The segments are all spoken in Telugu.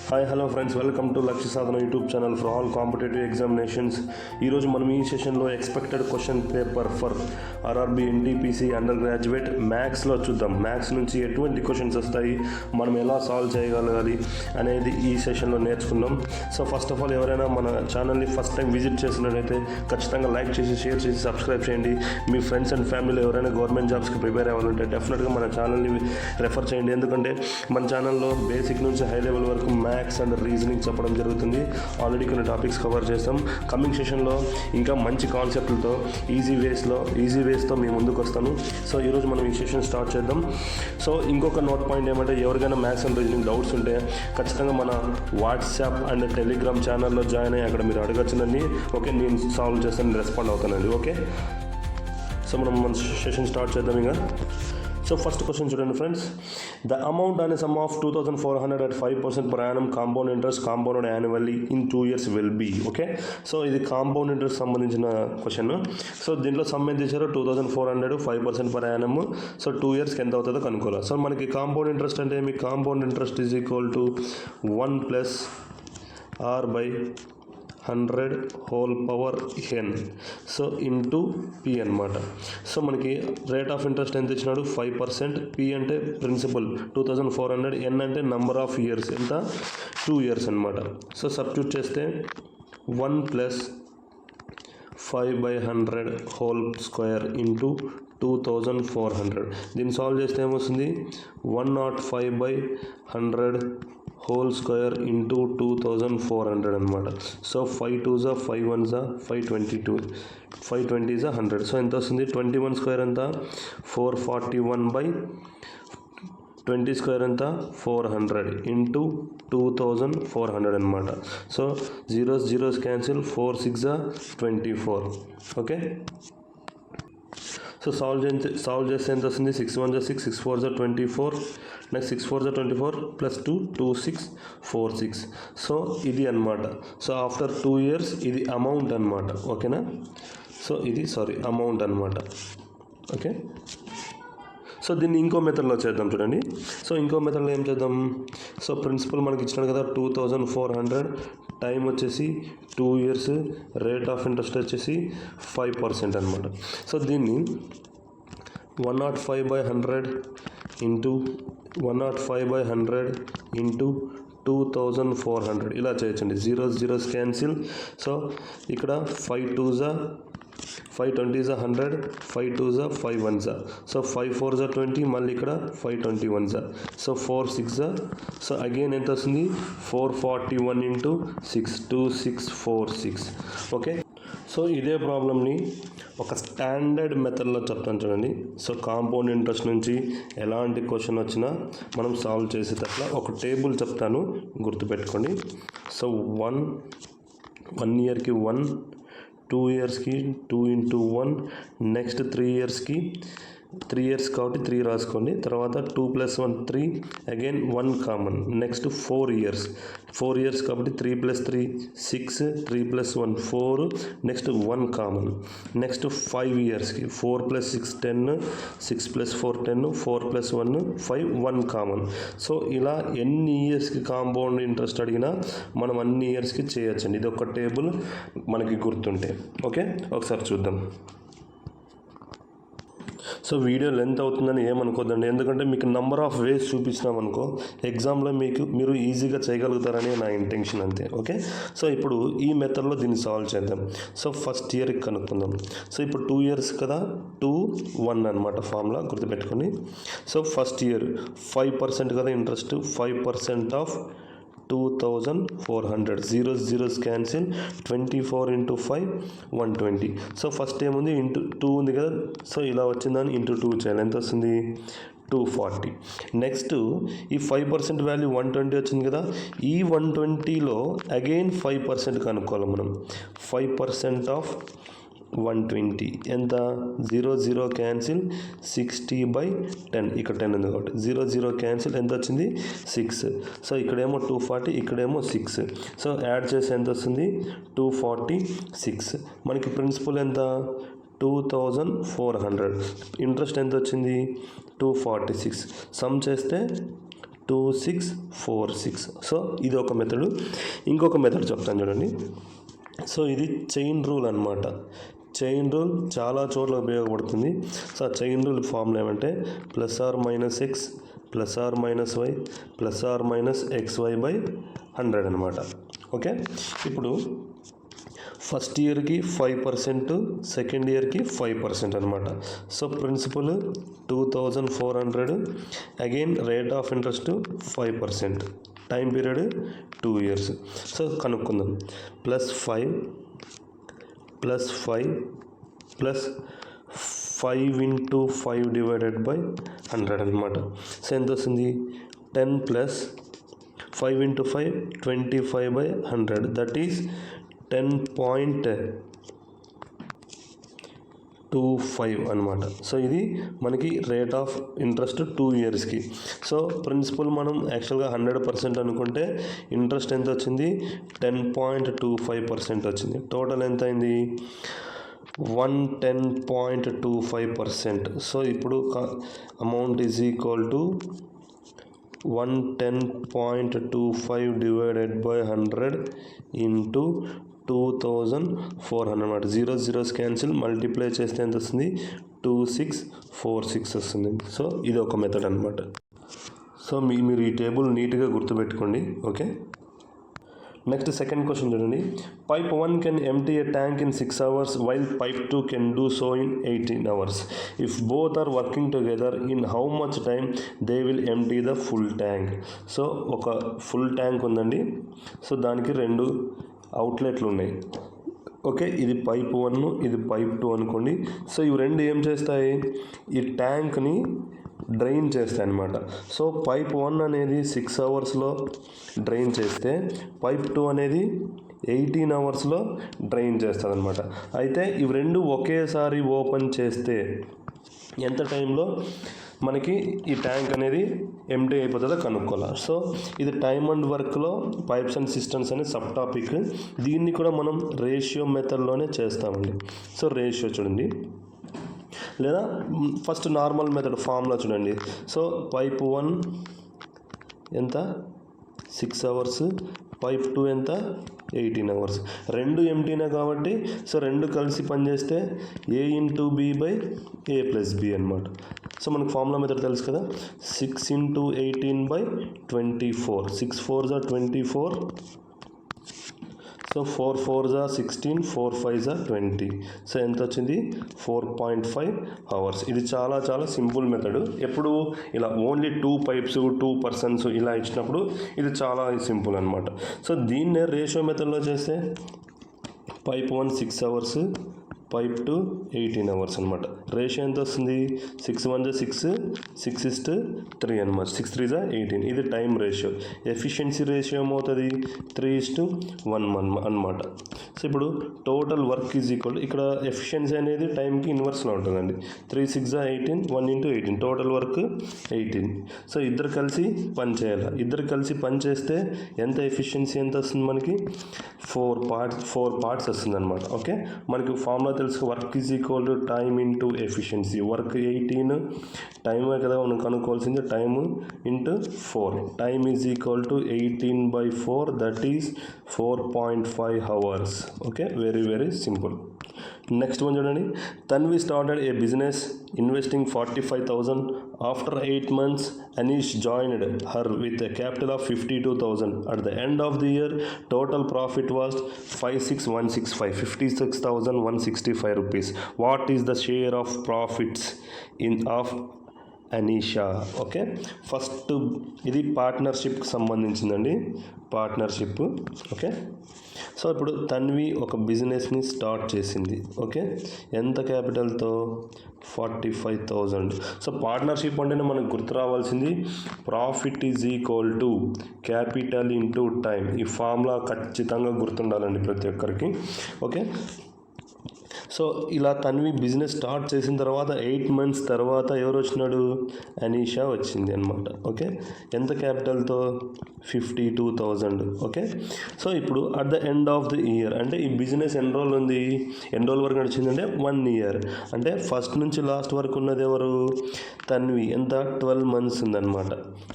Hi hello friends, welcome to Lakshya Sadhana YouTube channel for all competitive examinations. ఈరోజు మనం ఈ సెషన్లో expected question paper for RRB NTPC under graduate మ్యాథ్స్లో చూద్దాం. మ్యాథ్స్ నుంచి ఎటువంటి క్వశ్చన్స్ వస్తాయి, మనం ఎలా సాల్వ్ చేయగలగాలి అనేది ఈ సెషన్లో నేర్చుకుందాం. సో ఫస్ట్ ఆఫ్ ఆల్, ఎవరైనా మన ఛానల్ని ఫస్ట్ టైం విజిట్ చేసినట్లయితే ఖచ్చితంగా లైక్ చేసి, షేర్ చేసి, సబ్స్క్రైబ్ చేయండి. మీ ఫ్రెండ్స్ అండ్ ఫ్యామిలీలో ఎవరైనా గవర్నమెంట్ జాబ్స్కి ప్రిపేర్ అవ్వాలంటే డెఫినెట్గా మన ఛానల్ని రెఫర్ చేయండి. ఎందుకంటే మన ఛానల్లో బేసిక్ నుంచి హై లెవెల్ వరకు మ్యాథ్స్ అండ్ రీజనింగ్ చెప్పడం జరుగుతుంది. ఆల్రెడీ కొన్ని టాపిక్స్ కవర్ చేస్తాం. కమింగ్ సెషన్లో ఇంకా మంచి కాన్సెప్ట్లతో ఈజీ వేస్తో మీ ముందుకు వస్తాను. సో ఈరోజు మనం ఈ సెషన్ స్టార్ట్ చేద్దాం. సో ఇంకొక నోట్ పాయింట్ ఏమంటే, ఎవరికైనా మ్యాథ్స్ అండ్ రీజనింగ్ డౌట్స్ ఉంటే ఖచ్చితంగా మన వాట్సాప్ అండ్ టెలిగ్రామ్ ఛానల్లో జాయిన్ అయ్యి అక్కడ మీరు అడగచ్చునండి. ఓకే, నేను సాల్వ్ చేస్తాను, రెస్పాండ్ అవుతానండి. ఓకే, సో మనం మన సెషన్ స్టార్ట్ చేద్దాం. ఇంకా సో ఫస్ట్ క్వశ్చన్ చూడండి ఫ్రెండ్స్. ద అమౌంట్ అనే some of 2400 at 5% per annum compound interest compounded annually in 2 years will be. Okay, so ఇది కాంపౌండ్ ఇంట్రెస్ట్ సంబంధించిన క్వశ్చన్. సో దీంట్లో సమ్ ఎంత ఇచ్చారో 2400, 5% per annum. సో 2 yearsకి ఎంత అవుతుందో కనుక్కోవాలి. సో మనకి కాంపౌండ్ ఇంట్రెస్ట్ అంటే ఏమి? Compound interest is equal to 1 + r/100 whole power n. So into p అనమాట. సో మనకి రేట్ ఆఫ్ ఇంట్రెస్ట్ ఎంత ఇచ్చినాడు? 5%. p అంటే ప్రిన్సిపల్ 2400, n అంటే నంబర్ ఆఫ్ ఇయర్స్ ఎంత? 2 years అనమాట. సో సబ్స్టిట్యూట్ చేస్తే 1 + 5/100 హోల్ స్క్వేర్ ఇంటూ 2400. దీన్ని సాల్వ్ చేస్తే ఏమొస్తుంది? 105/100 హోల్ స్క్వేర్ ఇంటూ 2400 అనమాట. So 5 2s 5 1s 522, 5 20s 100. So ఎంత వస్తుంది? 21 స్క్వేర్ ఎంత? 441/20 స్క్వేర్ ఎంత? 400 ఇంటూ 2400 అనమాట. So 0s 0s cancel, 4 6 24. Okay, so solve చేస్తే ఎంత వస్తుంది? 6 1 6, 6 4 24, నెక్స్ట్ 6 4 24 + 2 2 6 4 6. సో ఇది అనమాట. సో ఆఫ్టర్ 2 years ఇది అమౌంట్ అనమాట. ఓకేనా? సో ఇది అమౌంట్ అనమాట. ఓకే, సో దీన్ని ఇంకో మెథడ్లో చేద్దాం చూడండి. సో ఇంకో మెథడ్లో ఏం చేద్దాం? సో ప్రిన్సిపల్ మనకి ఇచ్చినాడు కదా 2400, టైం వచ్చేసి 2 years, రేట్ ఆఫ్ ఇంట్రెస్ట్ వచ్చేసి 5% అనమాట. సో దీన్ని 105/100 ఇంటూ 2400 ఇలా చేయొచ్చండి. 0s 0s cancel. సో ఇక్కడ 5 2s 5 20s 100, 5 2s 5 1s. So 5 4s 20, మళ్ళీ ఇక్కడ 5 21s. సో 4 6. సో అగైన్ ఎంత వస్తుంది? 441 ఇంటూ 6 2646. ఓకే, సో ఇదే ప్రాబ్లమ్ని ఒక స్టాండర్డ్ మెథడ్లో చెప్తాను చూడండి. సో కాంపౌండ్ ఇంట్రెస్ట్ నుంచి ఎలాంటి క్వశ్చన్ వచ్చినా మనం సాల్వ్ చేసేటట్లా ఒక టేబుల్ చెప్తాను, గుర్తుపెట్టుకోండి. సో 1 yearకి 1, 2 yearsకి 2 × 1, నెక్స్ట్ 3 yearsకి 3 years కాబట్టి 3 రాసుకోండి. తర్వాత 2 + 1 3, అగైన్ 1 కామన్. నెక్స్ట్ 4 years కాబట్టి 3 + 3 6, 3 + 1 4, next 1 common. Next 5 yearsకి 4 + 6 10, 6 + 4 10, 4 + 1 5, 1 common. So ఇలా ఎన్ని ఇయర్స్కి కాంపౌండ్ ఇంట్రెస్ట్ అడిగినా మనం అన్ని ఇయర్స్కి చేయొచ్చండి. ఇది ఒక టేబుల్ మనకి గుర్తుంటే. ఓకే, ఒకసారి చూద్దాం. సో వీడియో లెంత్ అవుతుందని ఏమనుకోద్దండి, ఎందుకంటే మీకు నెంబర్ ఆఫ్ వేస్ చూపించినామనుకో ఎగ్జామ్లో మీరు ఈజీగా చేయగలుగుతారని నా ఇంటెన్షన్, అంతే. ఓకే, సో ఇప్పుడు ఈ మెథడ్లో దీన్ని సాల్వ్ చేద్దాం. సో ఫస్ట్ ఇయర్కి కనుక్కుందాం. సో ఇప్పుడు 2 years కదా, 2 1 అనమాట ఫార్ములా, గుర్తుపెట్టుకొని. సో ఫస్ట్ ఇయర్ 5% కదా interest, 5% of 2400, 0s 0s cancel, 24 × 5 120. So first ఏముంది? ఇంటూ 2 ఉంది కదా. సో ఇలా వచ్చిందని ఇంటూ 2 చేయాలి. ఎంత వస్తుంది? 240. నెక్స్ట్ ఈ 5% వాల్యూ 120 వచ్చింది కదా. ఈ 120లో అగైన్ 5% కనుక్కోవాలి మనం. 5% ఆఫ్ 120 ఎంత? 0 0 క్యాన్సిల్, 60/10. ఇక్కడ 10 ఉంది కాబట్టి 0 0 క్యాన్సిల్, ఎంత వచ్చింది? 6. సో ఇక్కడేమో 240, ఇక్కడేమో 6. సో యాడ్ చేసి ఎంత వస్తుంది? 246. మనకి ప్రిన్సిపల్ ఎంత? 2400. ఇంట్రెస్ట్ ఎంత వచ్చింది? 246. సమ్ చేస్తే 2646. సో ఇది ఒక మెథడు. ఇంకొక మెథడ్ చెప్తాను చూడండి. సో ఇది చైన్ రూల్ అనమాట. చైన్ రూల్ చాలా చోట్ల ఉపయోగపడుతుంది. సో ఆ చైన్ రూల్ ఫార్ములా ఏమంటే +or-x +or-y +or-xy/100 అనమాట. ఓకే, ఇప్పుడు ఫస్ట్ ఇయర్కి 5%, సెకండ్ ఇయర్కి 5% అనమాట. So principal 2400, again rate of interest 5%, time period 2 years. So కనుక్కుందాం. +5 +5 × 5 / 100 అనమాట. సో ఎంత వస్తుంది? 10 + 5 × 5 25/100, దట్ ఈస్ 10.25 అనమాట. సో ఇది మనకి రేట్ ఆఫ్ ఇంట్రెస్ట్ 2 yearsకి. సో ప్రిన్సిపల్ మనం యాక్చువల్గా 100% అనుకుంటే ఇంట్రెస్ట్ ఎంత వచ్చింది? 10.25% వచ్చింది. టోటల్ ఎంత అయింది? 110.25%. సో ఇప్పుడు amount is equal to 110.25 / 100 into 2400 అనమాట. 0 zeros క్యాన్సిల్, మల్టిప్లై చేస్తే ఎంత వస్తుంది? 2646 వస్తుంది. సో ఇది ఒక మెథడ్ అనమాట. సో మీరు ఈ టేబుల్ నీట్గా గుర్తుపెట్టుకోండి. ఓకే, నెక్స్ట్ సెకండ్ క్వశ్చన్ చూడండి. Pipe 1 can empty a tank in 6 hours while pipe 2 can do so in 18 hours. If both are working together, in how much time they will empty the full tank? So ఒక ఫుల్ ట్యాంక్ ఉందండి. సో దానికి 2 అవుట్లెట్లు ఉన్నాయి. ఓకే, ఇది పైప్ 1, ఇది పైప్ 2 అనుకోండి. సో ఇవి 2 ఏం చేస్తాయి? ఈ ట్యాంక్ని డ్రైన్ చేస్తాయి అన్నమాట. సో పైప్ 1 అనేది 6 అవర్స్లో డ్రైన్ చేస్తే పైప్ 2 అనేది 18 అవర్స్లో డ్రైన్ చేస్తుంది అనమాట. అయితే ఇవి 2 ఒకేసారి ఓపెన్ చేస్తే ఎంత టైంలో మనకి ఈ ట్యాంక్ అనేది ఎంటీ అయిపోతుందో కనుక్కోవాలి. సో ఇది టైమ్ అండ్ వర్క్లో పైప్స్ అండ్ సిస్టమ్స్ అనే సబ్ టాపిక్. దీన్ని కూడా మనం రేషియో మెథడ్లోనే చేస్తామండి. సో రేషియో చూడండి, లేదా ఫస్ట్ నార్మల్ మెథడ్ ఫార్ములా చూడండి. సో పైప్ 1 ఎంత? 6 hours, పైప్ 2 ఎంత? 18 hours. 2 ఎంటీనే కాబట్టి సో 2 కలిసి పనిచేస్తే A × B/A + B అనమాట. సో మనకు ఫార్ములా మెథడ్ తెలుసు కదా. 6 × 18/24, 6 4s are 24. So 4 4s are 16, 4 5s are 20. So ఎంత వచ్చింది? 4.5 hours. ఇది చాలా చాలా సింపుల్ మెథడ్. ఎప్పుడు ఇలా ఓన్లీ 2 pipes 2 persons ఇలా ఇచ్చినప్పుడు ఇది చాలా సింపుల్ అనమాట. సో దీన్నే రేషియో మెథడ్లో చేస్తే పైప్ 1 6 hours, పైప్ 2 18 hours అనమాట. రేషియో ఎంత వస్తుంది? 6 1 6, 6:3 అనమాట. 6 3 18. ఇది టైం రేషియో. ఎఫిషియన్సీ రేషియో ఏమవుతుంది? 3:1 అనమాట. సో ఇప్పుడు టోటల్ వర్క్ ఈజ్ ఈక్వల్, ఇక్కడ ఎఫిషియన్సీ అనేది టైంకి ఇన్వర్స్లో ఉంటుందండి. 3 6 18, 1 × 18, టోటల్ వర్క్ 18. సో ఇద్దరు కలిసి పని చేయాలి. ఇద్దరు కలిసి పని చేస్తే ఎంత ఎఫిషియన్సీ ఎంత వస్తుంది మనకి? 4 parts వస్తుంది అనమాట. ఓకే, మనకి ఫార్ములా తెలుసు, work is equal to time into efficiency. Work 18, టైమే కదా మనం కనుక్కోవాల్సింది, time into 4. Time is equal to 18/4, that is 4.5 hours. Okay, very very simple. Next one చూడండి. Tanvi started a business investing 45,000. After 8 months, Anish joined her with a capital of 52,000. At the end of the year, total profit was 56,165, 56,165 rupees. What is the share of profits of Anisha? Okay, first ఇది పార్ట్నర్షిప్కి సంబంధించిందండి, పార్ట్నర్షిప్. ఓకే, సో ఇప్పుడు తన్వి ఒక బిజినెస్ని స్టార్ట్ చేసింది. ఓకే, ఎంత క్యాపిటల్తో? 45,000. సో పార్ట్నర్షిప్ అంటేనే మనకు గుర్తు రావాల్సింది profit is equal to capital into time. ఈ ఫార్ములా ఖచ్చితంగా గుర్తుండాలండి ప్రతి ఒక్కరికి. ఓకే, సో ఇలా తన్వి బిజినెస్ స్టార్ట్ చేసిన తర్వాత 8 months తర్వాత ఎవరు వచ్చినాడు, అనీషా వచ్చింది అనమాట. ఓకే, ఎంత క్యాపిటల్తో 52,000. ఓకే, సో ఇప్పుడు at the end of the year అంటే ఈ బిజినెస్ ఎన్ని రోజులు ఉంది, ఎన్ని రోజుల వరకు నడిచిందంటే 1 year. అంటే ఫస్ట్ నుంచి లాస్ట్ వరకు ఉన్నది ఎవరు, తన్వి. ఎంత 12 months ఉందన్నమాట.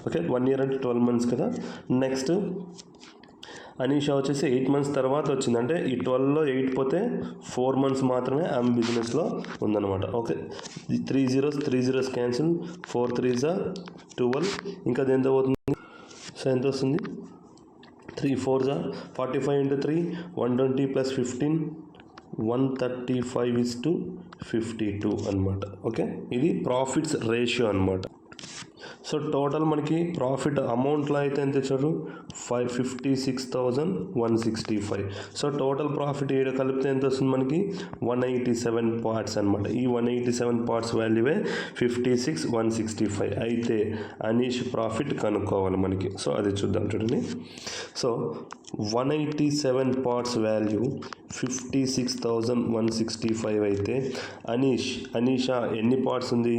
ఓకే, 1 year అంటే 12 months కదా. నెక్స్ట్ అనీషా వచ్చేసి 8 months తర్వాత వచ్చింది. అంటే ఈ 12లో 8 పోతే 4 months మాత్రమే ఆమె బిజినెస్లో ఉందన్నమాట. Okay, 3 zeros cancel, 4 3s 12. ఇంకా అది ఎంత అవుతుంది, సో ఎంత వస్తుంది, 3 4s 45 into 3 120 + 15 135:52 అనమాట. ఓకే, ఇది ప్రాఫిట్స్ రేషియో అనమాట. సో టోటల్ మనకి ప్రాఫిట్ అమౌంట్లో అయితే ఎంత ఇచ్చారు, 56,165. సో టోటల్ ప్రాఫిట్ ఏడు కలిపితే ఎంత వస్తుంది మనకి, 187 parts అనమాట. ఈ 187 parts వాల్యూవే 56,165. అయితే అనీష్ ప్రాఫిట్ కనుక్కోవాలి మనకి. సో అది చూద్దాం, చూడండి. సో 187 parts వాల్యూ 56,165 అయితే అనీషా ఎన్ని పార్ట్స్ ఉంది,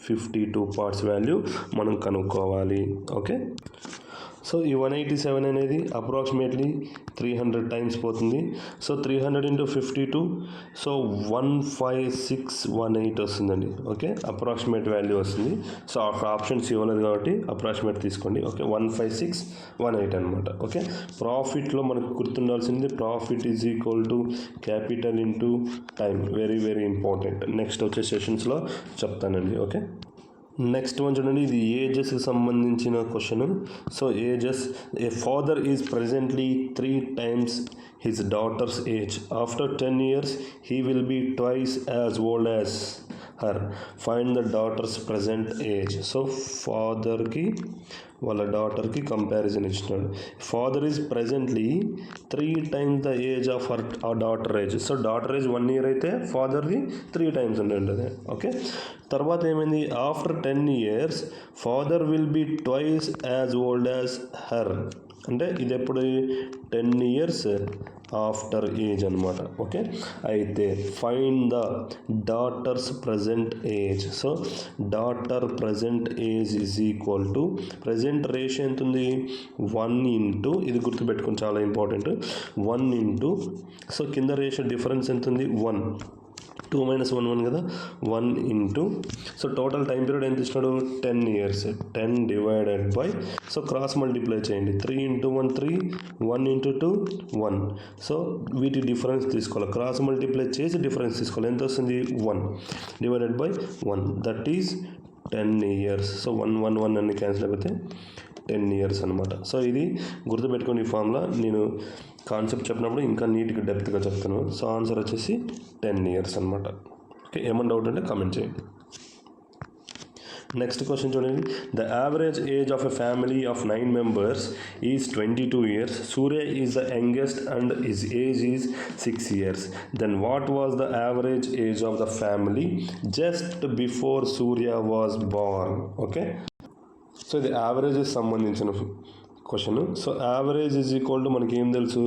52 parts వాల్యూ మనం కనుక్కోవాలి. ఓకే, సో ఈ 187 అనేది అప్రాక్సిమేట్లీ 300 టైమ్స్ పోతుంది. సో 300 into 52, సో 15618 వస్తుందండి. ఓకే, అప్రాక్సిమేట్ వాల్యూ వస్తుంది. సో ఆప్షన్స్ ఇవ్వలేదు కాబట్టి అప్రాక్సిమేట్ తీసుకోండి. ఓకే, 15618 అనమాట. ఓకే, ప్రాఫిట్లో మనకు గుర్తుండాల్సింది profit is equal to capital into time. Very very important. Next వచ్చే సెషన్స్లో చెప్తానండి. ఓకే, నెక్స్ట్ వన్ చూడండి, ఇది ఏజెస్కి సంబంధించిన question. So ages, A father is presently 3 times his daughter's age. After 10 years he will be twice as old as her. Find the daughter's present age. So ఫాదర్కి వాళ్ళ డాటర్కి కంపారిజన్ ఇచ్చినాడు. Father is presently 3 times the age of her daughter age. So daughter age 1 year అయితే ఫాదర్ది 3 times ఉంటుంది. ఓకే, తర్వాత ఏమైంది, after 10 years father will be twice as old as her. అంటే ఇది ఎప్పుడు, 10 years ఆఫ్టర్ ఏజ్ అనమాట. ఓకే, అయితే find the daughter's present age. So daughter present age is equal to, present ratio ఎంత ఉంది, 1 into, ఇది గుర్తుపెట్టుకుని చాలా ఇంపార్టెంట్, 1 into, సో కింద రేషియో డిఫరెన్స్ ఎంత ఉంది, 1. 2 - 1 1 కదా, 1 into, so total time period ఎంత ఇచ్చినాడు, 10 years. 10 divided by, so cross multiply చేయండి, 3 into 1 3, 1 into 2 1. సో వీటి డిఫరెన్స్ తీసుకోవాలి, క్రాస్ మల్టిప్లై చేసి డిఫరెన్స్ తీసుకోవాలి. ఎంత వస్తుంది, 1 divided by 1, that is 10 years. So 1 1 1 అన్ని క్యాన్సిల్ అయిపోతే 10 years అనమాట. సో ఇది గుర్తుపెట్టుకుని ఈ ఫార్ములా నేను కాన్సెప్ట్ చెప్పినప్పుడు ఇంకా నీట్గా డెప్త్గా చెప్తాను. సో ఆన్సర్ వచ్చేసి 10 years అనమాట. ఓకే, ఏమన్నా డౌట్ అంటే కామెంట్ చేయండి. నెక్స్ట్ క్వశ్చన్ చూడండి, the average age of a family of 9 members is 22 years. Surya is the youngest and his age is 6 years. Then what was the average age of the family just before Surya was born. Okay, so ఇది యావరేజెస్ సంబంధించిన question. So average is equal to మనకి ఏం తెలుసు,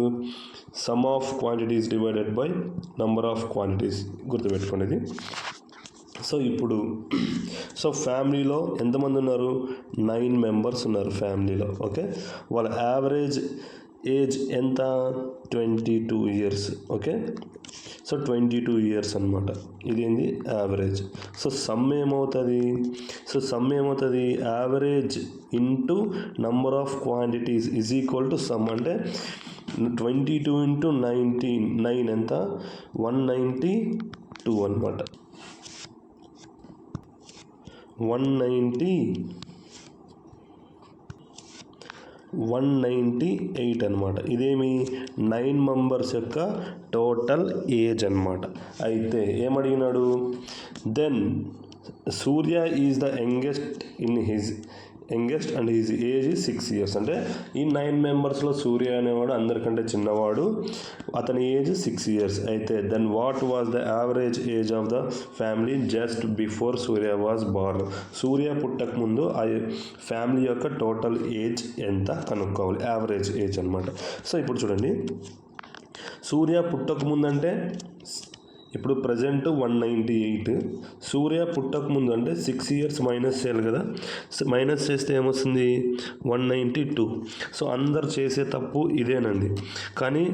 sum of quantities divided by number of quantities. గుర్తుపెట్టుకునేది. సో ఇప్పుడు సో ఫ్యామిలీలో ఎంతమంది ఉన్నారు, 9 members ఉన్నారు ఫ్యామిలీలో. ఓకే, వాళ్ళ యావరేజ్ ఏజ్ ఎంత, 22 years. ఓకే, సో 22 years అనమాట. ఇదేంది యావరేజ్. సో సమ్ ఏమవుతుంది, average into number of quantities is equal to some. అంటే 22 into 19, 9 ఎంత, 192 అనమాట. 198 అనమాట. ఇదేమి 9 members యొక్క టోటల్ ఏజ్ అనమాట. అయితే ఏమడిగినాడు, then Surya is the youngest and his age is 6 years. అంటే ఈ 9 membersలో సూర్య అనేవాడు అందరికంటే చిన్నవాడు, అతని ఏజ్ 6 years. అయితే then what was the average age of the family just before Surya was born. Surya పుట్టక ముందు ఆ ఫ్యామిలీ యొక్క టోటల్ ఏజ్ ఎంత కనుక్కోవాలి, యావరేజ్ ఏజ్ అనమాట. సో ఇప్పుడు చూడండి, సూర్య పుట్టక ముందంటే ఇప్పుడు ప్రజెంట్ 198. సూర్య పుట్టక ముందు అంటే 6 ఇయర్స్ మైనస్ చేయాలి కదా, మైనస్ చేస్తే ఏమొస్తుంది 192. సో అందరు చేసే తప్పు ఇదేనండి. కానీ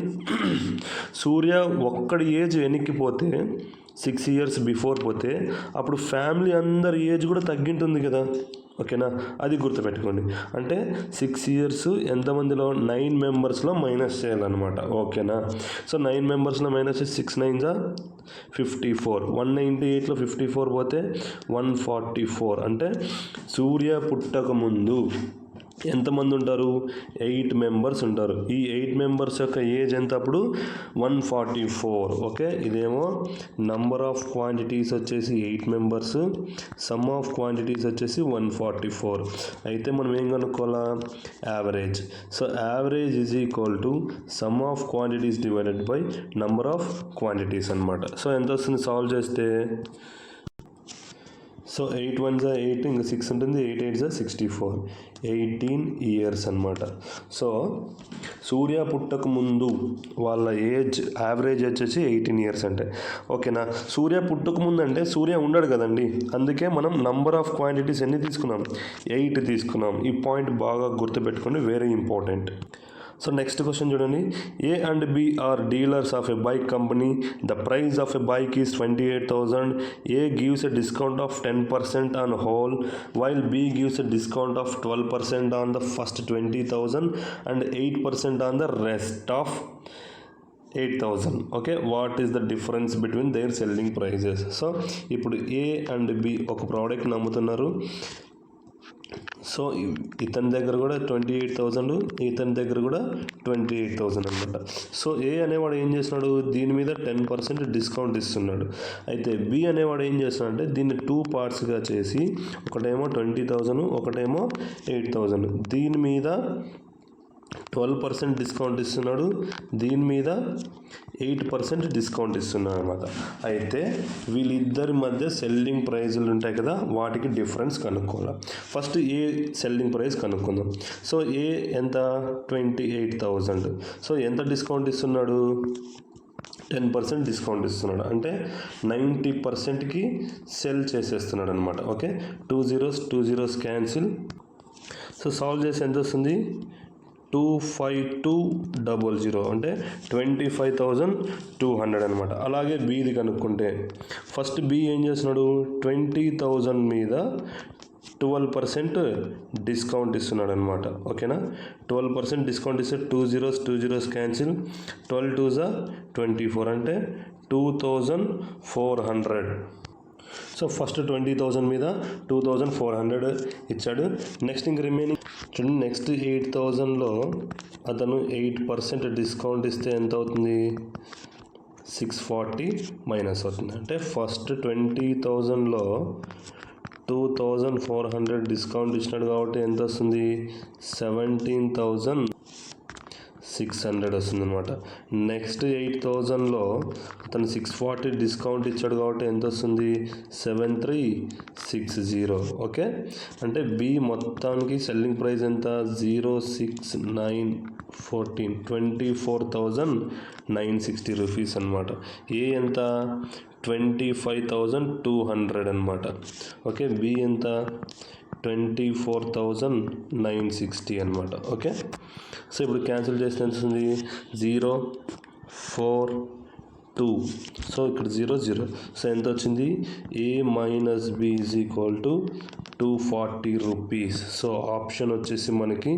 సూర్య ఒక్కడి ఏజ్ వెనక్కిపోతే 6 ఇయర్స్ బిఫోర్ పోతే అప్పుడు ఫ్యామిలీ అందరి ఏజ్ కూడా తగ్గింటుంది కదా, ఓకేనా, అది గుర్తుపెట్టుకోండి. అంటే 6 ఇయర్స్ ఎంతమందిలో 9 మెంబర్స్లో మైనస్ చేయాలన్నమాట, ఓకేనా. సో 9 మెంబర్స్లో మైనస్ 6 9 54. 198లో 54 పోతే 144. అంటే సూర్య పుట్టక ముందు ఎంతమంది ఉంటారు, 8 మెంబర్స్ ఉంటారు. ఈ 8 మెంబర్స్ యొక్క ఏజ్ ఎంత అప్పుడు 144. ఓకే, ఇదేమో నంబర్ ఆఫ్ క్వాంటిటీస్ వచ్చేసి 8 మెంబర్స్, సమ్ ఆఫ్ క్వాంటిటీస్ వచ్చేసి 144. అయితే మనం ఏం కనుక్కోవాలా, average. So average is equal to sum of quantities divided by number of quantities అనమాట. సో ఎంత వస్తుంది సాల్వ్ చేస్తే, సో 8 1 8, ఇంకా 6 ఉంటుంది, 8 8 64, 18 ఇయర్స్ అనమాట. సో సూర్య పుట్టక ముందు వాళ్ళ ఏజ్ యావరేజ్ వచ్చేసి 18 ఇయర్స్ అంటే, ఓకేనా. సూర్య పుట్టక ముందు అంటే సూర్య ఉండడు కదండి, అందుకే మనం నంబర్ ఆఫ్ క్వాంటిటీస్ ఎన్ని తీసుకున్నాం, 8 తీసుకున్నాం. ఈ పాయింట్ బాగా గుర్తుపెట్టుకోండి, very important. So next question చూడండి. A and B are dealers of a bike company. The price of a bike is 28,000. A gives a discount of 10% on whole, while B gives a discount of 12% on the first 20,000 and 8% on the rest of 8,000. Okay, what is the difference between their selling prices. So ఇప్పుడు A and B ఒక ప్రోడక్ట్ అమ్ముతున్నారు. సో ఇతని దగ్గర కూడా 28,000, ఇతని దగ్గర కూడా 28,000 అనమాట. సో ఏ అనేవాడు ఏం చేస్తున్నాడు, దీని మీద 10% డిస్కౌంట్ ఇస్తున్నాడు. అయితే బి అనేవాడు ఏం చేస్తున్నాడు అంటే దీన్ని 2 పార్ట్స్గా చేసి ఒకటేమో 20,000, ఒకటేమో 8,000. దీని మీద 12% డిస్కౌంట్ ఇస్తున్నాడు, దీని మీద 8% డిస్కౌంట్ ఇస్తున్నాడు అనమాట. అయితే వీళ్ళిద్దరి మధ్య సెల్లింగ్ ప్రైజులు ఉంటాయి కదా, వాటికి డిఫరెన్స్ కనుక్కోవాలి. ఫస్ట్ ఏ సెల్లింగ్ ప్రైస్ కనుక్కుందాం. సో ఏ ఎంత 28,000. సో ఎంత డిస్కౌంట్ ఇస్తున్నాడు, 10% డిస్కౌంట్ ఇస్తున్నాడు. అంటే 90%కి సెల్ చేసేస్తున్నాడు అనమాట. Okay, 2 zeros cancel. So solve చేసి ఎంత వస్తుంది, 25200, అంటే 25,200 అనమాట. అలాగే బీది కనుక్కుంటే ఫస్ట్ బి ఏం చేస్తున్నాడు, 20,000 మీద 12% డిస్కౌంట్ ఇస్తున్నాడు అనమాట. ఓకేనా, 12% డిస్కౌంట్ ఇస్తే 2 zeros క్యాన్సిల్, 12 2 24, అంటే 2,400. సో ఫస్ట్ 20,000 మీద 2,400 ఇచ్చాడు. నెక్స్ట్ ఇంక రిమైనింగ్ చూడండి, నెక్స్ట్ 8,000లో అతను 8% డిస్కౌంట్ ఇస్తే ఎంత అవుతుంది, 640 మైనస్ అవుతుంది. అంటే ఫస్ట్ 20,000లో 2,400 డిస్కౌంట్ ఇచ్చినాడు కాబట్టి ఎంత వస్తుంది, 17,600 వస్తుంది అనమాట. నెక్స్ట్ 8,000లో అతను 640 డిస్కౌంట్ ఇచ్చాడు కాబట్టి ఎంత వస్తుంది, 7360. ఓకే, అంటే బి మొత్తానికి సెల్లింగ్ ప్రైస్ ఎంత, 06914, 24,960 రూపీస్ అనమాట. ఏ ఎంత, 25,200 అనమాట. ఓకే, బి ఎంత, 24,960 అనమాట. ఓకే, సో ఇప్పుడు క్యాన్సిల్ చేస్తే ఎంత వస్తుంది, 042. సో ఇక్కడ 0 సో ఎంత వచ్చింది, A minus B is equal to 240 rupees. So option వచ్చేసి మనకి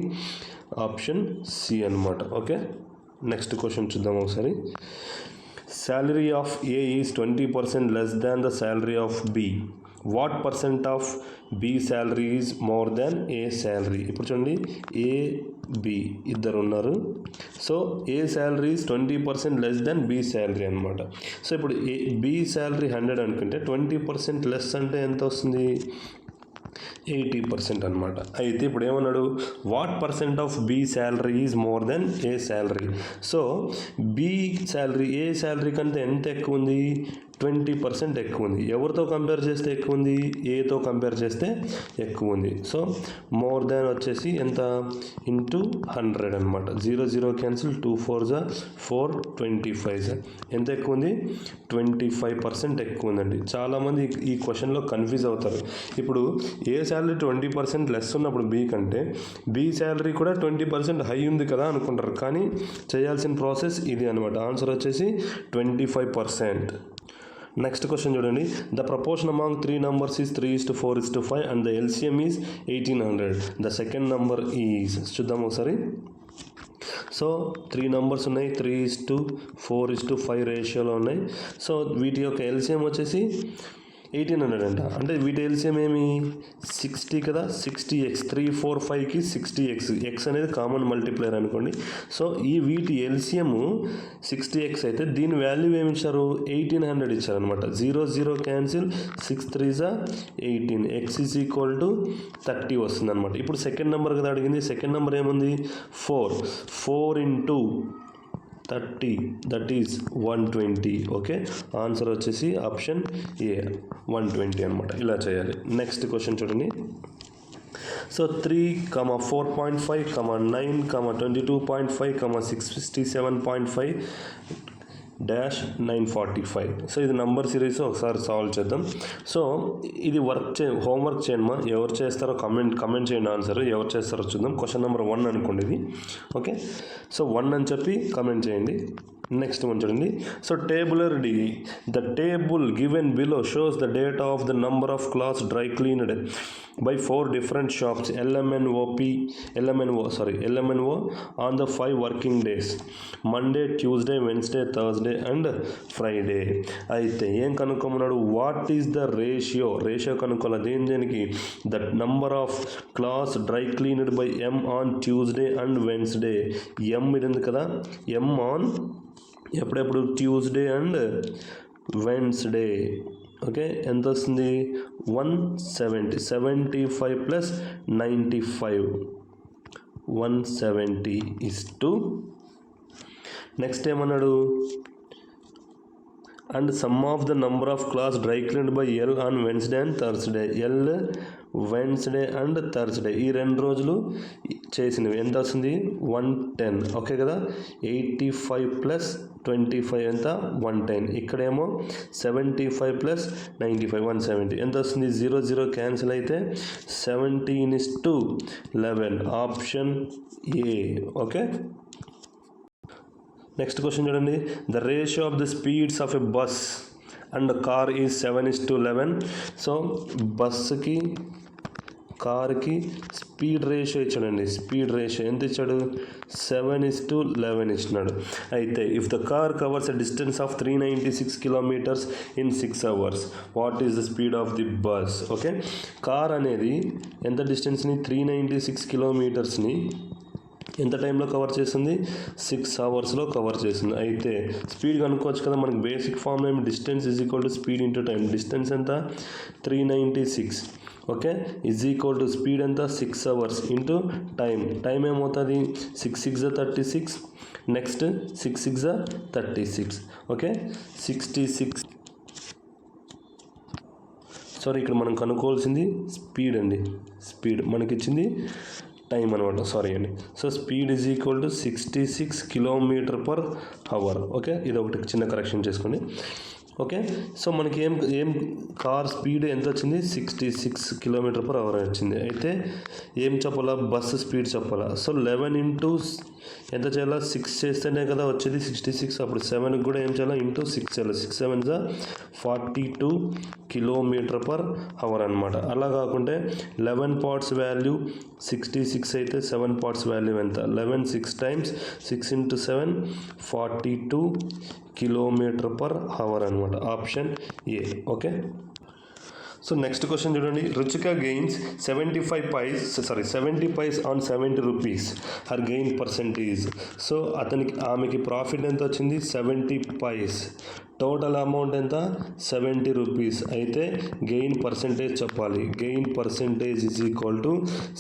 ఆప్షన్ సి అనమాట. ఓకే, నెక్స్ట్ క్వశ్చన్ చూద్దాం ఒకసారి. Salary of A is 20% less than the salary of B. What percent of B salary is more than A salary? ఇప్పుడు చూడండి, A B ఇద్దరు ఉన్నారు. So A salary is 20% less than B salary అనమాట. సో ఇప్పుడు B salary 100 అనుకుంటే 20% లెస్ అంటే ఎంత వస్తుంది, 80% అనమాట. అయితే ఇప్పుడు ఏమన్నాడు, what percent of B salary is more than A salary. So B salary A salary కంటే ఎంత ఎక్కువ ఉంది, 20% ఎక్కువ ఉంది. ఎవరితో కంపేర్ చేస్తే ఎక్కువ ఉంది? ఏతో కంపేర్ చేస్తే ఎక్కువ ఉంది. సో మోర్ దాన్ వచ్చేసి ఎంత? ఇంటూ 100 అనమాట. 0 క్యాన్సిల్, 2 4 4, 25 ఎంత ఎక్కువ ఉంది? 25% ఎక్కువ ఉందండి. చాలామంది ఈ క్వశ్చన్లో కన్ఫ్యూజ్ అవుతారు. ఇప్పుడు ఏ శాలరీ 20% లెస్ ఉన్నప్పుడు బి కంటే బి శాలరీ కూడా 20% హై ఉంది కదా అనుకుంటారు. కానీ చేయాల్సిన ప్రాసెస్ ఇది అనమాట. ఆన్సర్ వచ్చేసి 25%. నెక్స్ట్ క్వశ్చన్ చూడండి. The proportion among 3 numbers is 3:4:5 and the LCM is 1800. The second number is, చూద్దాం ఒకసారి. సో 3 numbers ఉన్నాయి, 3:4:5 రేషియోలో ఉన్నాయి. సో వీటి యొక్క ఎల్సిఎం వచ్చేసి 1800 అంట. అంటే వీటి ఎల్సిఎం ఏమి? 60 కదా, 60x, 3 4 5కి 60x, ఎక్స్ అనేది కామన్ మల్టిప్లైర్ అనుకోండి. సో వీటి ఎల్సిఎం 60x అయితే దీని వాల్యూ ఏమి ఇచ్చారు? 1800 ఇచ్చారు అనమాట. 0 cancel, 6 3 18, x is equal to 30 వస్తుంది అనమాట. ఇప్పుడు సెకండ్ నెంబర్ కదా అడిగింది. సెకండ్ నెంబర్ ఏముంది? 4 into 30, that is 120. Okay, answer వచ్చేసి ఆప్షన్ ఏ 120 అనమాట. ఇలా చేయాలి. నెక్స్ట్ క్వశ్చన్ చూడండి. సో 3, 4.5, 9, 22.5, 667.5 -945. సో ఇది నంబర్ సిరీస్ ఒకసారి సాల్వ్ చేద్దాం. సో ఇది హోంవర్క్ చేయండి. ఎవరు చేస్తారో కమెంట్ చేయండి. ఆన్సర్ ఎవరు చేస్తారో చూద్దాం. క్వశ్చన్ నెంబర్ 1 అనుకోండి ఇది. ఓకే, సో 1 అని చెప్పి కమెంట్ చేయండి. నెక్స్ట్ వన్ చూడండి. So tabular D, the table given below shows the data of the number of clothes dry cleaned by 4 different shops LMNO on the 5 working days, Monday, Tuesday, Wednesday, Thursday and Friday. అయితే ఏం కనుక్కోమన్నాడు? వాట్ ఈస్ ద రేషియో కనుక్కోవాలి. దేనికి? That number of clothes dry cleaned by M on Tuesday and Wednesday. M ఇది ఉంది కదా, M on ఎప్పుడెప్పుడు? Tuesday and Wednesday. ఓకే, ఎంత వస్తుంది? 170. 75 ప్లస్ 95, 170 is to. నెక్స్ట్ ఏమన్నాడు? And some of the number of class dry cleaned by L on Wednesday and Thursday. L Wednesday and Thursday ఈ 2 రోజులు చేసినవి ఎంత వస్తుంది? 110. ఓకే కదా. 85 ప్లస్ 25 ఎంత? 110. ఇక్కడేమో 75 ప్లస్ 95, 170 ఎంత వస్తుంది? 0 క్యాన్సిల్ అయితే 17:11, option A. Okay, next question చూడండి. The ratio of the speeds of a bus and car is 7:11. So బస్సుకి కార్కి స్పీడ్ రేషియో ఇచ్చాడండి. స్పీడ్ రేషియో ఎంత ఇచ్చాడు? 7:11 ఇచ్చినాడు. అయితే if the car covers a distance of 396 kilometers in 6 hours, what is the speed of the bus? Okay, car అనేది ఎంత డిస్టెన్స్ని? 396 kilometersని ఎంత టైంలో కవర్ చేస్తుంది? 6 అవర్స్లో కవర్ చేస్తుంది. అయితే స్పీడ్ కనుక్కోవచ్చు కదా. మనకి బేసిక్ ఫామ్ ఏమి? Distance is equal to speed into time. Distance ఎంత? 396. Okay, is equal to speed ఎంత? 6 hours ఇంటూ టైం. టైం ఏమవుతుంది? 6 6 36, నెక్స్ట్ 6 6 36. ఓకే, 66. సారీ, ఇక్కడ మనం కనుక్కోవాల్సింది స్పీడ్ అండి. స్పీడ్ మనకిచ్చింది టైం అనమాట. సారీ అండి. So speed is equal to 66 km/h. Okay, ఇది ఒకటి చిన్న కరెక్షన్ చేసుకోండి. ఓకే, సో మనకి ఏం కార్ స్పీడ్ ఎంత వచ్చింది? 66 km/h వచ్చింది. అయితే ఏం చెప్పాలా? బస్సు స్పీడ్ చెప్పాలా. సో 11 ఇంటూ ఎంత చేయాలా? 6 చేస్తేనే కదా వచ్చేది 66. అప్పుడు 7కి కూడా ఏం చేయాలా? ఇంటూ 6 చేయాలి. 6 7 42 km/h అనమాట. అలా కాకుంటే 11 parts వాల్యూ 66 అయితే 7 parts వాల్యూ ఎంత? 11 6 times 6 into 7 42 km/h అనమాట. Option A. Okay, so next question చూడండి. Ruchika gains 70 paise on 70 rupees. Her gain percentage. So ఆమెకి ప్రాఫిట్ ఎంత వచ్చింది? 70 paise. టోటల్ అమౌంట్ ఎంత 70 రూపీస్. అయితే గెయిన్ పర్సెంటేజ్ చెప్పాలి. Gain percentage is equal to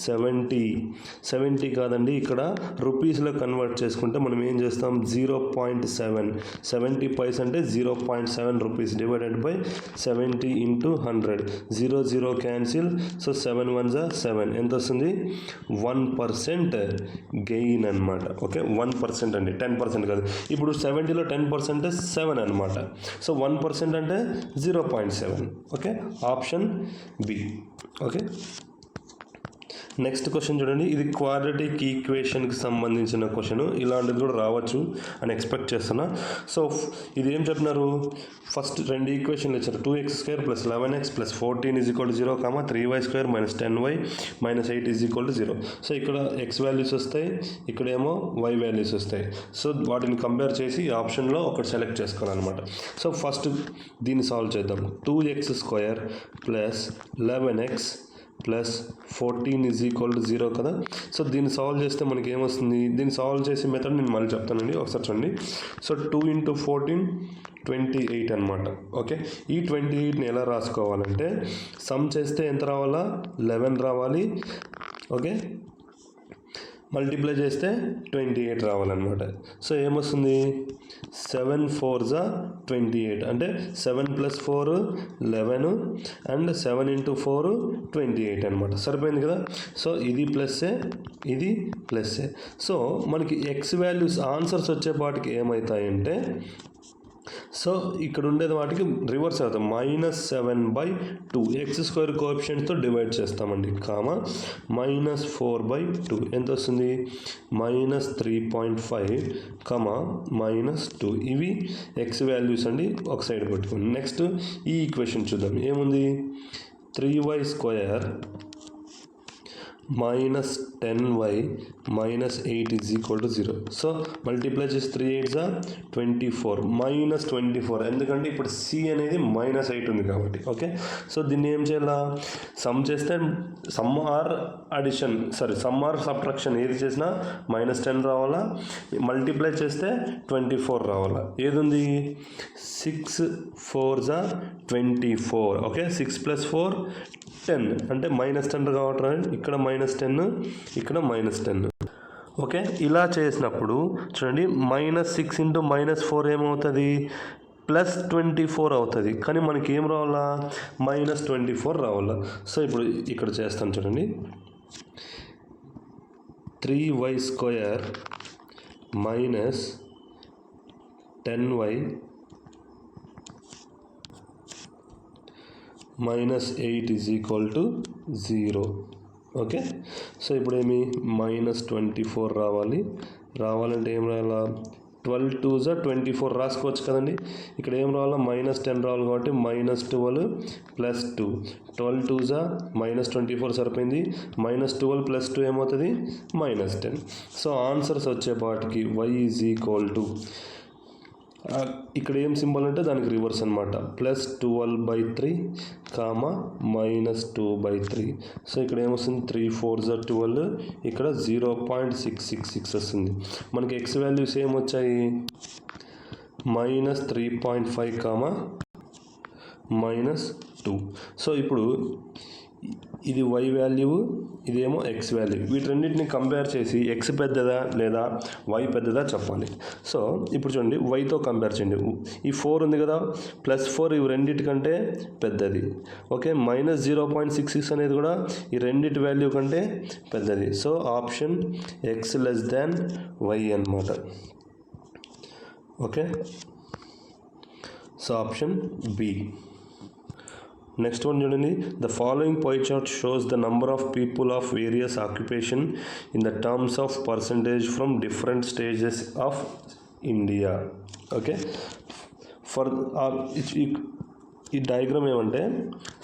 70 కాదండి, ఇక్కడ రూపీస్లో కన్వర్ట్ చేసుకుంటే మనం ఏం చేస్తాం 0.7 70 పైస్ అంటే 0.7 rupees divided by 70 into 100 0 cancel. So 7 1 7 ఎంత వస్తుంది 1% గెయిన్ అనమాట. ఓకే 1% అండి, 10% కాదు. ఇప్పుడు 70లో 10% 7 అనమాట. సో 1% అంటే 0.7. Okay option B. Okay next question చూడండి. ఇది క్వాడ్రాటిక్ ఈక్వేషన్కి సంబంధించిన క్వశ్చన్. ఇలాంటిది కూడా రావచ్చు అని ఎక్స్పెక్ట్ చేస్తున్నా. సో ఇది ఏం చెప్పినారు, ఫస్ట్ రెండు ఈక్వేషన్లు ఇచ్చారు. 2x² + 11x + 14 = 0, 3y² - 10y - 8 = 0. So ఇక్కడ x వాల్యూస్ వస్తాయి, ఇక్కడేమో y వాల్యూస్ వస్తాయి. సో వాటిని కంపేర్ చేసి ఈ ఆప్షన్లో ఒకటి సెలెక్ట్ చేసుకోవాలన్నమాట. సో ఫస్ట్ దీన్ని సాల్వ్ చేద్దాం. 2x² + 11x + 14 = 0 కదా. సో దీన్ని సాల్వ్ చేస్తే మనకి ఏమొస్తుంది, దీన్ని సాల్వ్ చేసే మెథడ్ నేను మళ్ళీ చెప్తానండి, ఒకసారి చూడండి. సో 2 × 14 28 అనమాట. ఓకే ఈ 28ని ఎలా రాసుకోవాలంటే సమ్ చేస్తే ఎంత రావాలా 11 రావాలి. ఓకే మల్టిప్లై చేస్తే 28 రావాలన్నమాట. సో ఏమొస్తుంది 7 4 = 28 అంటే 7 + 4 11 అండ్ 7 × 4 28 అనమాట. సరిపోయింది కదా. సో ఇది ప్లస్సే, ఇది ప్లస్సే. సో మనకి ఎక్స్ వాల్యూస్ ఆన్సర్స్ వచ్చేపాటికి ఏమవుతాయంటే, సో ఇక్కడ ఉండేది వాటికి రివర్స్ అవుతాం. -7/2 x² కోఎఫిషియెంట్తో డివైడ్ చేస్తామండి, కామా -4/2 ఎంత వస్తుంది -3.5, -2. ఇవి ఎక్స్ వాల్యూస్ అండి, ఒక సైడ్ పెట్టుకోండి. నెక్స్ట్ ఈ ఈక్వేషన్ చూద్దాం. ఏముంది 3y² - 10y - 8 = 0. సో మల్టిప్లై చేసి 3 8 = 24 -24, ఎందుకంటే ఇప్పుడు c అనేది -8 ఉంది కాబట్టి. ఓకే సో దీన్ని ఏం చేయాలా, సమ్ చేస్తే సమ్ ఆర్ సబ్ట్రాక్షన్ ఏది చేసినా -10 రావాలా, మల్టిప్లై చేస్తే 24 రావాలా. ఏది ఉంది 6 4 = 24. ఓకే 6 + 4 10 అంటే -10 కాబట్టి ఇక్కడ -10, ఇక్కడ -10. ఓకే ఇలా చేసినప్పుడు చూడండి -6 × -4 ఏమవుతుంది +24 అవుతుంది. కానీ మనకి ఏం రావాలా -24 రావాలా. సో ఇప్పుడు ఇక్కడ చేస్తాను చూడండి. 3y² - 10y - 8 = 0. ఓకే సో ఇప్పుడు ఏమి -24 రావాలంటే ఏం రావాలా 12 2 = 24 రాసుకోవచ్చు కదండి. ఇక్కడ ఏం రావాలా -10 రావాలి కాబట్టి -12 + 2 12 2 = -24 సరిపోయింది. -12 + 2 ఏమవుతుంది -10. సో ఆన్సర్స్ వచ్చేపాటికి y = ఇక్కడ ఏం సింబల్ అంటే దానికి రివర్స్ అనమాట, +12/3, -2/3. సో ఇక్కడ ఏమొస్తుంది 3 4 = 12, ఇక్కడ 0.666 వస్తుంది. మనకి ఎక్స్ వాల్యూస్ ఏమొచ్చాయి -3.5, -2. సో ఇప్పుడు ఇది y వాల్యూ, ఇదేమో x వాల్యూ. వీటన్నిటిని కంపేర్ చేసి x పెద్దదా లేదా y పెద్దదా చెప్పాలి. సో ఇప్పుడు చూడండి yతో కంపేర్ చేయండి. ఈ 4 ఉంది కదా +4 ఇవి రెండింటికంటే పెద్దది. ఓకే -0.66 అనేది కూడా ఈ రెండింటి వాల్యూ కంటే పెద్దది. సో ఆప్షన్ x y అన్నమాట. Okay so option B. Next one చూడండి. The following pie chart shows the number of people of various occupation in the terms of percentage from different stages of India. Okay for ఈ డయాగ్రామ్ ఏమంటే,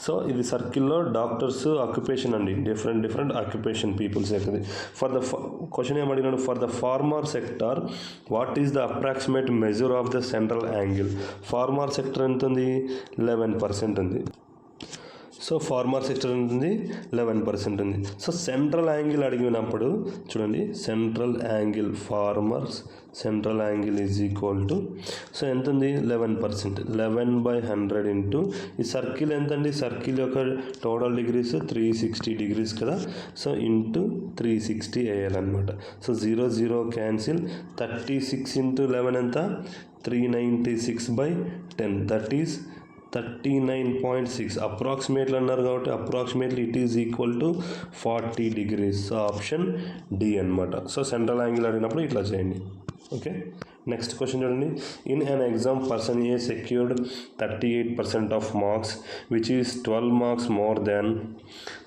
సో ఇది సర్కిల్లో డాక్టర్స్ ఆక్యుపేషన్ అండి, డిఫరెంట్ ఆక్యుపేషన్ పీపుల్స్ అవుతుంది. ఫర్ ద క్వశ్చన్ ఏమడిగినాడు, for the farmer sector what is the approximate measure of the central angle. Farmer sector ఎంత ఉంది 11% ఉంది. సో ఫార్మర్స్ ఎక్స్ట్రా ఉంటుంది 11% ఉంది. సో సెంట్రల్ యాంగిల్ అడిగినప్పుడు చూడండి, central angle farmers central angle is equal to, so ఎంత ఉంది 11%, 11/100 ఇంటూ ఈ సర్కిల్ ఎంత అండి, సర్కిల్ యొక్క టోటల్ డిగ్రీస్ 360 డిగ్రీస్ కదా, సో ఇంటూ 360 వేయాలన్నమాట. సో 0 0 క్యాన్సిల్, 36 ఇంటూ 11 ఎంత, 396/10, దట్ ఈస్ 39.6 అప్రాక్సిమేట్లీ అన్నారు కాబట్టి approximately it is equal to 40 degrees. So option D అనమాట. సో సెంట్రల్ యాంగిల్ అడిగినప్పుడు ఇట్లా చేయండి. ఓకే, నెక్స్ట్ క్వశ్చన్ చూడండి. In an exam person A secured 38% of marks which is 12 marks more than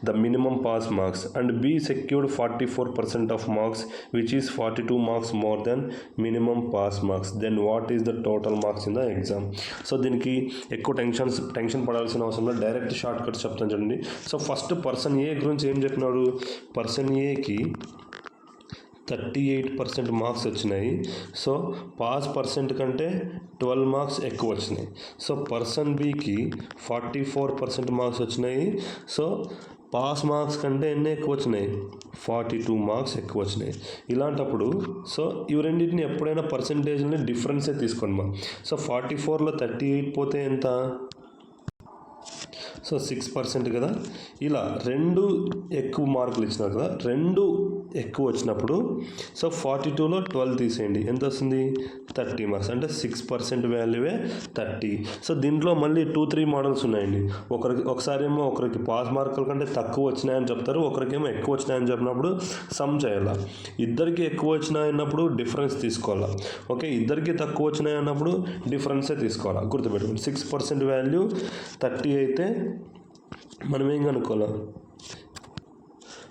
the minimum pass marks and B secured 44% of marks which is 42 marks more than minimum pass marks, then what is the total marks in the exam. So దీనికి ఎక్కువ టెన్షన్ పడాల్సిన అవసరం లేదు, డైరెక్ట్ షార్ట్ కట్స్ చెప్తాను చూడండి. సో ఫస్ట్ పర్సన్ ఏ గురించి ఏం చెప్పినాడు, పర్సన్ ఏకి 38% మార్క్స్ వచ్చినాయి. సో పాస్ పర్సెంట్ కంటే 12 మార్క్స్ ఎక్కువ వచ్చినాయి. సో పర్సన్ బికి 44% మార్క్స్ వచ్చినాయి. సో పాస్ మార్క్స్ కంటే ఎన్ని ఎక్కువ వచ్చినాయి, 42 మార్క్స్ ఎక్కువ వచ్చినాయి. ఇలాంటప్పుడు సో ఇవి రెండింటిని ఎప్పుడైనా పర్సంటేజ్ని డిఫరెన్సే తీసుకోండి మా. సో 44లో 38 పోతే ఎంత, సో 6% కదా. ఇలా రెండు ఎక్కువ మార్కులు ఇచ్చినారు కదా, రెండు ఎక్కువ వచ్చినప్పుడు సో 42లో 12 తీసేయండి, ఎంత వస్తుంది 30 మార్క్స్, అంటే 6% వాల్యూవే 30. సో దీంట్లో మళ్ళీ 2-3 మోడల్స్ ఉన్నాయండి. ఒకసారేమో ఒకరికి పాస్ మార్కుల కంటే తక్కువ వచ్చినాయని చెప్తారు, ఒకరికేమో ఎక్కువ వచ్చినాయని చెప్పినప్పుడు సమ్ చేయాలా. ఇద్దరికి ఎక్కువ వచ్చినాయన్నప్పుడు డిఫరెన్స్ తీసుకోవాలా. ఓకే, ఇద్దరికి తక్కువ వచ్చినాయి అన్నప్పుడు డిఫరెన్సే తీసుకోవాలా, గుర్తుపెట్టుకోండి. 6% వాల్యూ 30 అయితే మనం ఏం కనుక్కోవాలా,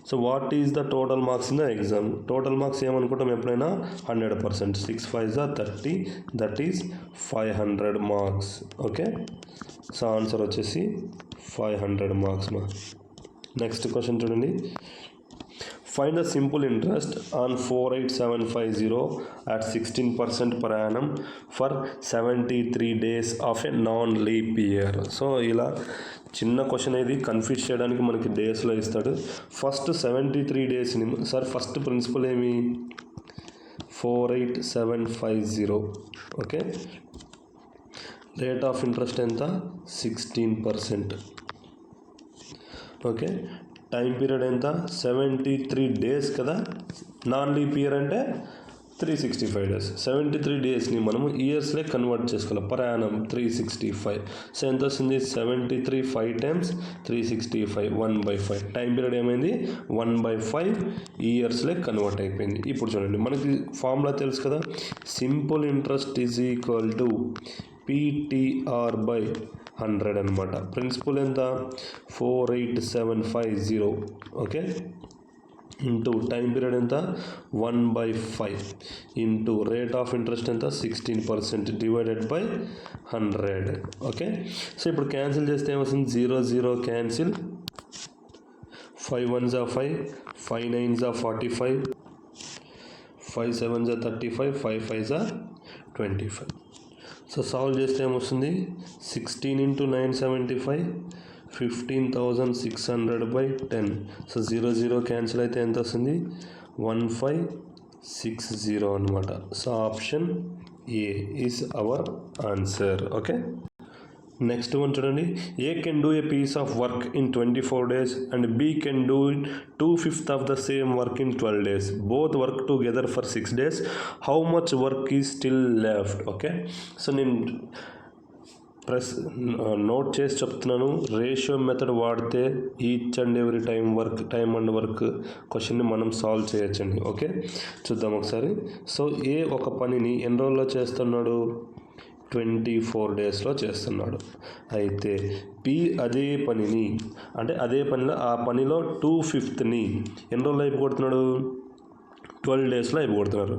so what is the total marks in the exam. Total marks ఏమనుకుంటాం ఎప్పుడైనా 100%, 6 5 30, that is 500 marks. Okay, so answer వచ్చేసి 500 మార్క్స్ మా. నెక్స్ట్ క్వశ్చన్ చూడండి. Find the simple interest on 48750 at 16% per annum for 73 days of a non-leap year. So ఇలా చిన్న క్వశ్చన్ ఇది, కన్ఫ్యూజ్ చేయడానికి మనకి డేస్లో ఇస్తాడు. ఫస్ట్ 73 డేస్ని సార్ ఫస్ట్ ప్రిన్సిపల్ ఏమి 48750. ఓకే, రేట్ ఆఫ్ ఇంట్రెస్ట్ ఎంత 16%. ఓకే, టైం పీరియడ్ ఎంత 73 డేస్ కదా, నాన్ లీప్ ఇయర్ అంటే 365 డేస్. 73 డేస్ని మనము ఇయర్స్లే కన్వర్ట్ చేసుకోవాలి. Per annum 365. సో ఎంత వస్తుంది 73 5 టైమ్స్ 365 1/5. టైం పీరియడ్ ఏమైంది 1/5 ఇయర్స్లే కన్వర్ట్ అయిపోయింది. ఇప్పుడు చూడండి, మనకి ఫార్ములా తెలుసు కదా, simple interest is equal to PTR/100 అనమాట. ప్రిన్సిపల్ ఎంత 48750. ఓకే, ఇంటూ టైం పీరియడ్ ఎంత 1/5 ఇంటూ రేట్ ఆఫ్ ఇంట్రెస్ట్ ఎంత 16% డివైడెడ్ బై 100. ఓకే, సో ఇప్పుడు క్యాన్సిల్ చేస్తే ఏమొస్తుంది 0 0 cancel, 5 1s 5, 5 9s 45, 5 7s 35, 5 5s 25. So solve చేస్తే ఏమొస్తుంది 16 × 975, 15,600/10. సో 0 0 క్యాన్సిల్ అయితే ఎంత వస్తుంది 1560 అనమాట. So option A is our answer. Okay, next one చూడండి. A can do a piece of work in 24 days and B can do 2/5 of the same work in 12 days. Both work together for 6 days. How much work is still left. Okay, so నేను నోట్ చేసి చెప్తున్నాను, రేషియో మెథడ్ వాడితే each and every time and work క్వశ్చన్ని మనం సాల్వ్ చేయొచ్చండి. ఓకే, చూద్దాం ఒకసారి. సో ఏ ఒక పనిని ఎన్ని రోజుల్లో చేస్తున్నాడు 24 daysలో చేస్తున్నాడు. అయితే పి అదే పనిని అంటే అదే పనిలో ఆ పనిలో 2/5ని ఎన్ని రోజుల్లో అయిపోగొడుతున్నాడు 12 daysలో అయిపోగొడుతున్నారు.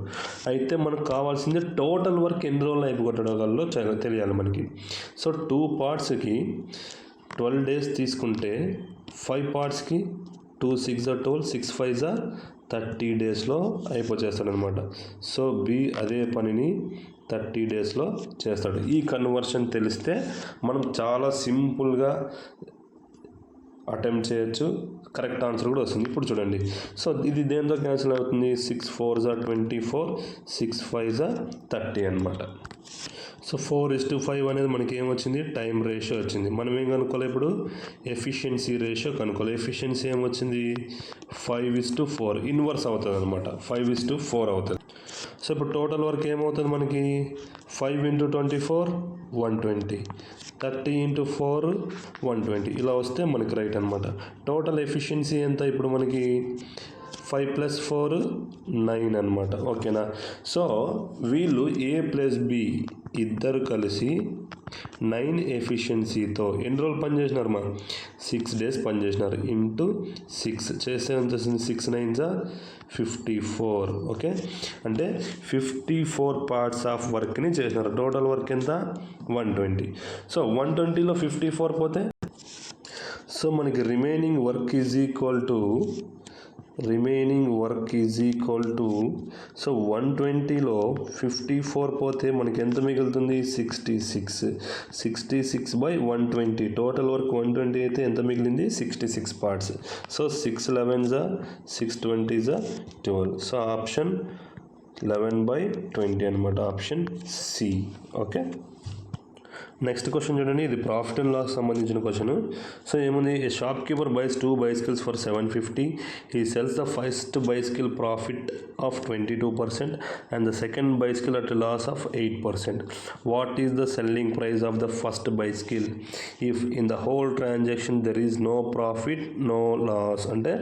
అయితే మనకు కావాల్సింది టోటల్ వర్క్ ఎన్ని రోజుల్లో అయిపోగొట్టడంలో తెలియాలి మనకి. సో 2 partsకి 12 days తీసుకుంటే 5 partsకి 2 6 12, 6 5 30 daysలో అయిపోచేస్తాడనమాట. సో బి అదే పనిని 30 daysలో చేస్తాడు. ఈ కన్వర్షన్ తెలిస్తే మనం చాలా సింపుల్గా అటెంప్ట్ చేయొచ్చు, కరెక్ట్ ఆన్సర్ కూడా వస్తుంది. ఇప్పుడు చూడండి, సో ఇది దేంతో క్యాన్సిల్ అవుతుంది, 6 4s are 24, 6 5s are 30 అనమాట. సో 4:5 అనేది మనకి ఏమొచ్చింది, టైం రేషియో వచ్చింది. మనం ఏం కనుక్కోవాలి ఇప్పుడు, ఎఫిషియన్సీ రేషియో కనుక్కోవాలి. ఎఫిషియన్సీ ఏమొచ్చింది, 5:4 ఇన్వర్స్ అవుతుంది అనమాట, 5:4 అవుతుంది. సో ఇప్పుడు టోటల్ వర్క్ ఏమవుతుంది మనకి, 5 × 24 120, 30 × 4 120, ఇలా వస్తే మనకి రైట్ అనమాట. టోటల్ ఎఫిషియన్సీ ఎంత ఇప్పుడు మనకి, 5 + 4 9 అనమాట. ఓకేనా. సో వీళ్ళు A+B ఇద్దరు కలిసి 9 ఎఫిషియన్సీతో ఎన్ని రోజులు పనిచేసినారు, 6 days పనిచేసినారు. ఇంటూ 6 చేస్తే ఎంత వస్తుంది, 6 9s are 54. ఓకే, అంటే 54 parts ఆఫ్ వర్క్ని చేసినారు. టోటల్ వర్క్ ఎంత, 120. సో 120లో 54 పోతే, సో మనకి remaining work is equal to so 120లో 54 పోతే మనకి ఎంత మిగులుతుంది, 66/120. టోటల్ వర్క్ 120 అయితే ఎంత మిగిలింది, 66 parts. So 6 11s are 6 20s are 12. So option 11/20 అనమాట, option C. Okay, next question చూడండి, ఇది ప్రాఫిట్ అండ్ లాస్ సంబంధించిన క్వశ్చన్. సో ఏముంది, a shopkeeper buys 2 bicycles for 750. He sells the first bicycle profit of 22% and the second bicycle at a loss of 8%. What is the selling price of the first bicycle if in the whole transaction there is no profit, no loss? అంటే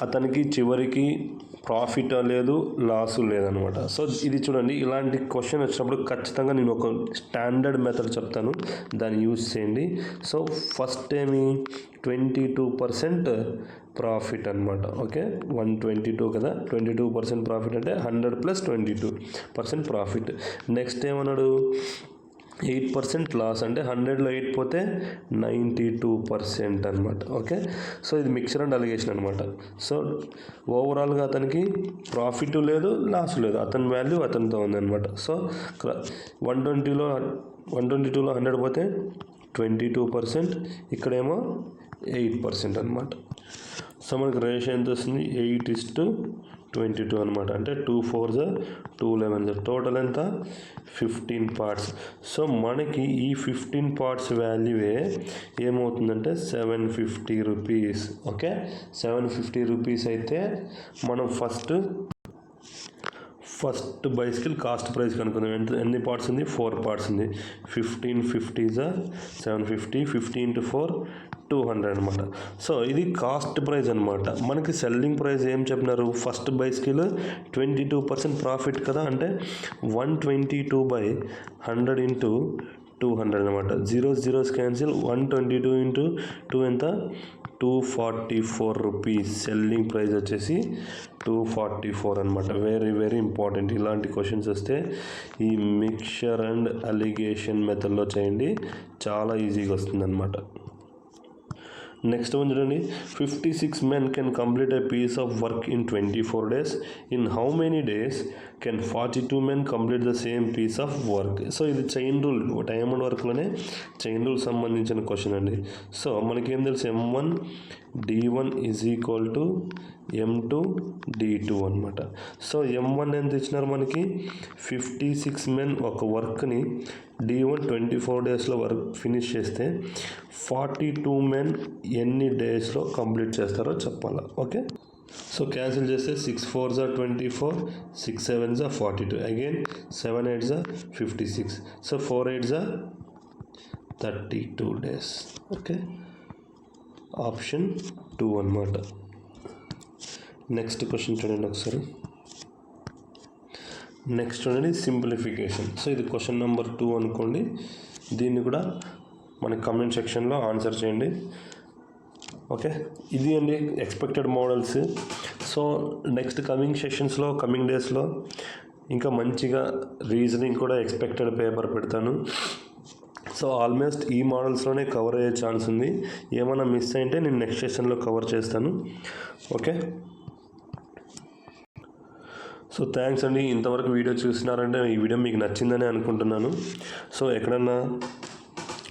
అతనికి చివరికి ప్రాఫిట్ లేదు, లాసు లేదనమాట. సో ఇది చూడండి, ఇలాంటి క్వశ్చన్ వచ్చినప్పుడు ఖచ్చితంగా నేను ఒక స్టాండర్డ్ మెథడ్ చెప్తాను, దాన్ని యూజ్ చేయండి. సో ఫస్ట్ ఏమి, 22% ప్రాఫిట్ అనమాట. ఓకే, 122 కదా, 22% ప్రాఫిట్ అంటే 100 + 22% ప్రాఫిట్. నెక్స్ట్ ఏమన్నాడు, 8% లాస్ అంటే 100లో 8 పోతే 92% అనమాట. ఓకే, సో ఇది మిక్చర్ అండ్ అలిగేషన్ అనమాట. సో ఓవరాల్గా అతనికి ప్రాఫిట్ లేదు, లాస్ లేదు, అతని వాల్యూ అతనితో ఉందన్నమాట. సో 122లో 100 పోతే 22%, ఇక్కడేమో 8% అనమాట. సో మనకి రేషియో ఎంత వస్తుంది, 8:22 అనమాట. అంటే 2 4s are 2 11s, టోటల్ ఎంత, 15 parts. సో మనకి ఈ 15 parts వాల్యూవే ఏమవుతుందంటే 750 రూపీస్. ఓకే, 750 రూపీస్ అయితే మనం ఫస్ట్ బైసికల్ కాస్ట్ ప్రైస్ కనుక్కుందాం. ఎన్ని పార్ట్స్ ఉంది, 4 parts ఉంది. 15 50s are 750, 50 × 4 200 అనమాట. సో ఇది కాస్ట్ ప్రైస్ అనమాట. మనకి సెల్లింగ్ ప్రైస్ ఏం చెప్పినారు, ఫస్ట్ బైసికల్ 22% ప్రాఫిట్ కదా, అంటే 122/100 × 200 అనమాట. 0s 0s క్యాన్సిల్, 122 × 2 ఎంత, 244 రూపీస్. సెల్లింగ్ ప్రైస్ వచ్చేసి 244 అనమాట. Very very important. ఇలాంటి క్వశ్చన్స్ వస్తే ఈ మిక్చర్ అండ్ అలిగేషన్ మెథడ్లో చేయండి, చాలా ఈజీగా వస్తుంది అనమాట. నెక్స్ట్ వన్ చూడండి, 56 men can complete a piece of work in 24 days. In how many days can 42 men complete the same piece of work? So ఇది చైన్ రూల్, టైమ్ అండ్ వర్క్లోనే చైన్ రూల్ సంబంధించిన క్వశ్చన్ అండి. సో మనకేం తెలుసు, M1 D1 = M2 D2 అనమాట. సో M1 ఎంత ఇచ్చినారు మనకి, 56 men ఒక వర్క్ని D1 24 daysలో వర్క్ ఫినిష్ చేస్తే 42 men ఎన్ని డేస్లో కంప్లీట్ చేస్తారో చెప్పాలా. ఓకే, సో క్యాన్సిల్ చేస్తే 6 4s are 24, 6 7s are 42, again 7 8s are 56, so 4 8s are 32 days. Okay, option 2 అనమాట. నెక్స్ట్ క్వశ్చన్ చూడండి ఒకసారి. నెక్స్ట్ చూడండి, సింప్లిఫికేషన్. సో ఇది క్వశ్చన్ నెంబర్ 2 అనుకోండి. దీన్ని కూడా మన కమెంట్ సెక్షన్లో ఆన్సర్ చేయండి. ఓకే, ఇది అండి expected models. So next coming సెషన్స్లో, కమింగ్ డేస్లో ఇంకా మంచిగా రీజనింగ్ కూడా ఎక్స్పెక్టెడ్ పేపర్ పెడతాను. సో ఆల్మోస్ట్ ఈ మోడల్స్లోనే కవర్ అయ్యే ఛాన్స్ ఉంది. ఏమైనా మిస్ అయితే నేను నెక్స్ట్ సెషన్లో కవర్ చేస్తాను. ఓకే, సో థ్యాంక్స్ అండి. ఇంతవరకు వీడియో చూస్తున్నారంటే ఈ వీడియో మీకు నచ్చిందని అనుకుంటున్నాను. సో ఎక్కడన్నా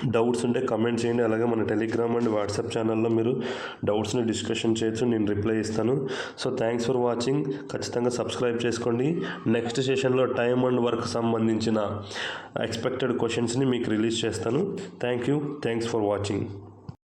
డౌట్స్ ఉంటే కమెంట్ చేయండి. అలాగే మన టెలిగ్రామ్ అండ్ వాట్సాప్ ఛానల్లో మీరు డౌట్స్ని డిస్కషన్ చేయొచ్చు, నేను రిప్లై ఇస్తాను. So thanks for watching. ఖచ్చితంగా సబ్స్క్రైబ్ చేసుకోండి. నెక్స్ట్ సెషన్లో టైమ్ అండ్ వర్క్ సంబంధించిన ఎక్స్పెక్టెడ్ క్వశ్చన్స్ని మీకు రిలీజ్ చేస్తాను. Thanks for watching.